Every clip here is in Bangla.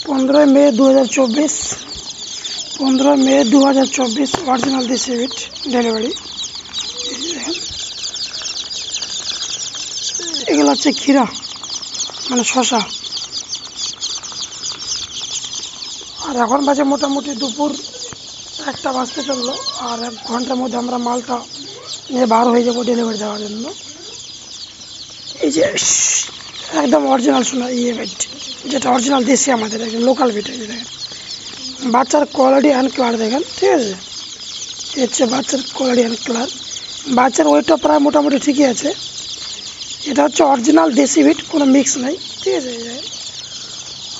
15 मई 2024, 15 मई 2024 অরিজিনাল দেশি বিট ডেলিভারি। এগুলো হচ্ছে ক্ষীরা মানে শশা। আর এখন বাজে মোটামুটি দুপুর 1টা বাজতে চললো, আর 1 ঘন্টার মধ্যে আমরা মালটা নিয়ে বার হয়ে যাবো ডেলিভারি দেওয়ার জন্য। এই যে একদম অরিজিনাল সোনা ইয়ে বিট, যেটা অরিজিনাল দেশি আমাদের একদম লোকাল বিট। এই দেখেন বাচ্চার কোয়ালিটি অ্যান্ড কালার দেখেন, ঠিক আছে। এই হচ্ছে বাচ্চার কোয়ালিটি অ্যান্ড কালার। বাচ্চার ওয়েটটা প্রায় মোটামুটি ঠিকই আছে। এটা হচ্ছে অরিজিনাল দেশি বিট, কোনো মিক্স নাই, ঠিক আছে।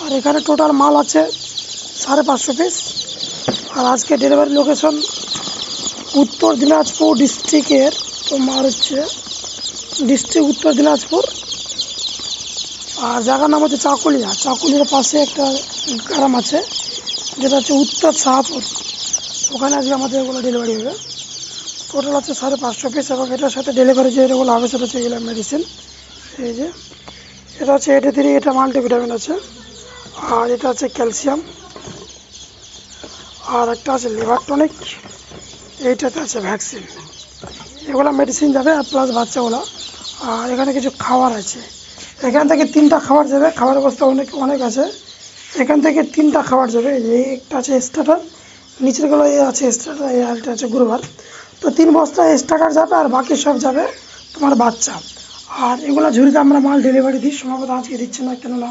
আর এখানে টোটাল মাল আছে 550 পিস। আর আজকে ডেলিভারি লোকেশন উত্তর দিনাজপুর ডিস্ট্রিক্টের, তোমার হচ্ছে ডিস্ট্রিক্ট উত্তর দিনাজপুর। আর জায়গার নাম হচ্ছে চাকুলিয়া। চাকুলিয়ার পাশে একটা গ্রাম আছে যেটা হচ্ছে উত্তর শাহপুর, ওখানে আজকে আমাদের এগুলো ডেলিভারি হবে। টোটাল আছে 550 পিস। এবং এটার সাথে ডেলিভারি যে এগুলো হবে সেটা হচ্ছে এগুলো মেডিসিন। এই যে এটা হচ্ছে 83, এটা মাল্টিভিটামিন আছে। আর এটা হচ্ছে ক্যালসিয়াম। আর একটা আছে লিভার টনিক, এইটাতে আছে ভ্যাকসিন। এগুলো মেডিসিন যাবে আর প্লাস বাচ্চাগুলো। আর এখানে কিছু খাবার আছে, এখান থেকে 3টা খাবার যাবে। খাবার অবস্থা অনেক আছে। এখান থেকে 3টা খাবার যাবে। এই একটা আছে স্টার্টার, নিচের গুলো আছে স্টার্টার, এই আরেকটা আছে গ্রোভার। তো 3 বস্তা স্টার্টার যাবে আর বাকি সব যাবে তোমার বাচ্চা। আর এগুলো ঝুড়িতে আমরা মাল ডেলিভারি দিই, সম্ভবত আজকে দিচ্ছি না, কেননা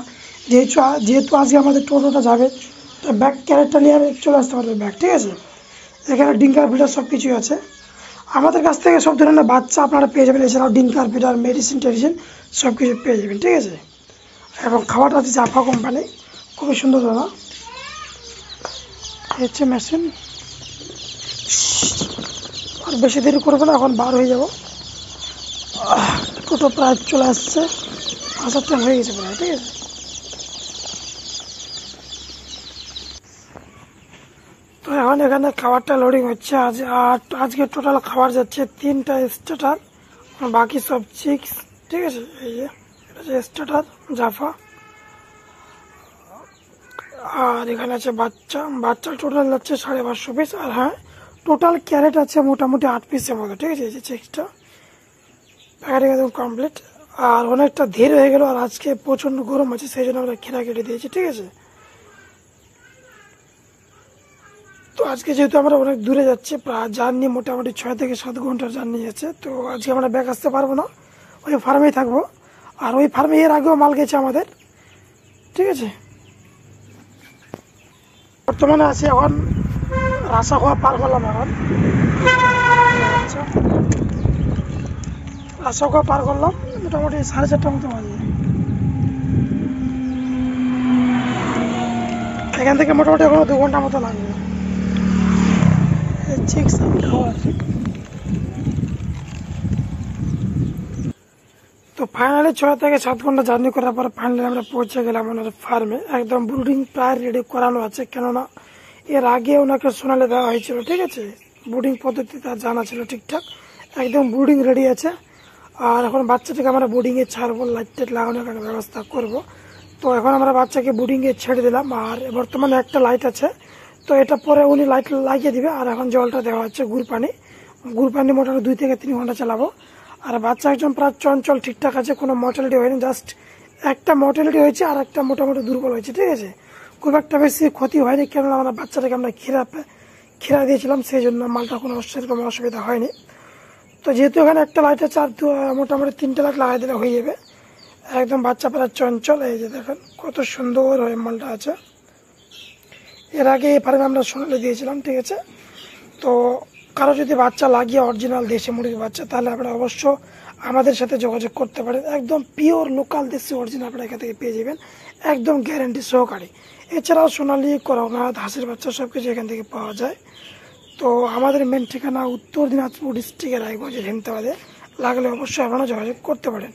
যেহেতু আজকে আমাদের টোটোটা যাবে, তো ব্যাগ ক্যারেটটা নিয়ে চলে আসতে পারবে ব্যাগ, ঠিক আছে। এখানে ডিঙ্কার ফিটার সব কিছুই আছে। আমাদের কাছ থেকে সব ধরনের বাচ্চা আপনারা পেয়ে যাবেন, এছাড়াও ডিঙ্কার ফিটার মেডিসিন টেডিসিন সব কিছু পেয়ে যাবেন, ঠিক আছে। এবং খাবারটা হচ্ছে জাফা কোম্পানি, খুবই সুন্দর দাদা। হচ্ছে মেশিন। আর বেশি দেরি করবো না, এখন বার হয়ে যাব। টোটো প্রায় চলে আসছে, আসার টাইম হয়ে গেছে প্রায়, ঠিক আছে। তো এখন এখানে খাবারটা লোডিং হচ্ছে। আজকে টোটাল খাবার যাচ্ছে 3টা স্টার্টার, বাকি সব চিক্স, ঠিক আছে। এই যে এটা হচ্ছে স্টার্টার জাফা। আর এখানে আছে বাচ্চা টোটাল যাচ্ছে 550 পিস। আর হ্যাঁ, টোটাল ক্যারেট আছে মোটামুটি 8 পিসের মতো, ঠিক আছে। এই যে চিক্সটা প্যাকেটিং একদম কমপ্লিট। আর অনেকটা ধীর হয়ে গেল, আর আজকে প্রচন্ড গরম আছে, সেই জন্য আমরা খিরা কেটে দিয়েছি, ঠিক আছে। তো আজকে যেহেতু আমরা অনেক দূরে যাচ্ছি, প্রায় জার্নি মোটামুটি 6 থেকে 7 ঘন্টার জার্নি আছে, তো আজকে আমরা ব্যাক আসতে পারবো না, ওই ফার্মেই থাকবো। আর ওই ফার্মে এর আগেও মাল গেছে আমাদের, ঠিক আছে। বর্তমানে আছি এখন রাসাখোয়া পার করলাম। এখন রাসাখোয়া পার করলাম মোটামুটি 4:30টার মতো বাজে। এখান থেকে মোটামুটি এখনো 2 ঘন্টার মতো লাগবে। তো ফাইনালি 6 থেকে 7 ঘন্টা জার্নি করার পর ফাইনালি আমরা পৌঁছে গেলাম ওনার ফার্মে। একদম ব্রুডিং প্রায় রেডি করানো আছে, কেননা এর আগে ওনাকে সোনালে দেওয়া হয়েছিল, ঠিক আছে। ব্রুডিং পদ্ধতি তার জানা ছিল ঠিকঠাক, একদম ব্রুডিং রেডি আছে। আর এখন বাচ্চাটাকে আমরা বোর্ডিংয়ে ছাড়বো, লাইট টাইট লাগানোর একটা ব্যবস্থা করব। তো এখন আমরা বাচ্চাকে বোর্ডিংয়ে ছেড়ে দিলাম। আর বর্তমানে একটা লাইট আছে, তো এটা পরে উনি লাইট লাগিয়ে দিবে। আর এখন জলটা দেওয়া হচ্ছে গুড় পানি মোটামুটি 2 থেকে 3 ঘন্টা চালাবো। আর বাচ্চা একজন প্রায় চঞ্চল, ঠিকঠাক আছে, কোনো মর্টালিটি হয়নি। জাস্ট একটা মর্টালিটি হয়েছে, আর একটা মোটামুটি দুর্বল হয়েছে, ঠিক আছে। খুব একটা বেশি ক্ষতি হয়নি, কেননা আমরা বাচ্চাটাকে আমরা খিরা দিয়েছিলাম, সেই জন্য মালটা কোনো সেরকম অসুবিধা হয়নি। তো যেহেতু এখানে একটা লাইট আছে, আর মোটামুটি 3টে লাইট লাগাই দিলে হয়ে যাবে। একদম বাচ্চা প্রায় চঞ্চল। এই যে দেখেন কত সুন্দর হয়ে মালটা আছে। এর আগে এই ফার্মে আমরা সোনালি দিয়েছিলাম, ঠিক আছে। তো কারো যদি বাচ্চা লাগিয়ে অরিজিনাল দেশি মুরগির বাচ্চা, তাহলে আপনারা অবশ্য আমাদের সাথে যোগাযোগ করতে পারেন। একদম পিওর লোকাল দেশি অরিজিনাল আপনারা এখান থেকে পেয়ে যাবেন, একদম গ্যারান্টি সহকারে। এছাড়াও সোনালি, করকনাথ, হাঁসের বাচ্চা সবকিছু এখান থেকে পাওয়া যায়। তো আমাদের মেন ঠিকানা উত্তর দিনাজপুর ডিস্ট্রিক্টের রায়গঞ্জের হেমতাবাদে। লাগলে অবশ্যই আপনারা যোগাযোগ করতে পারেন।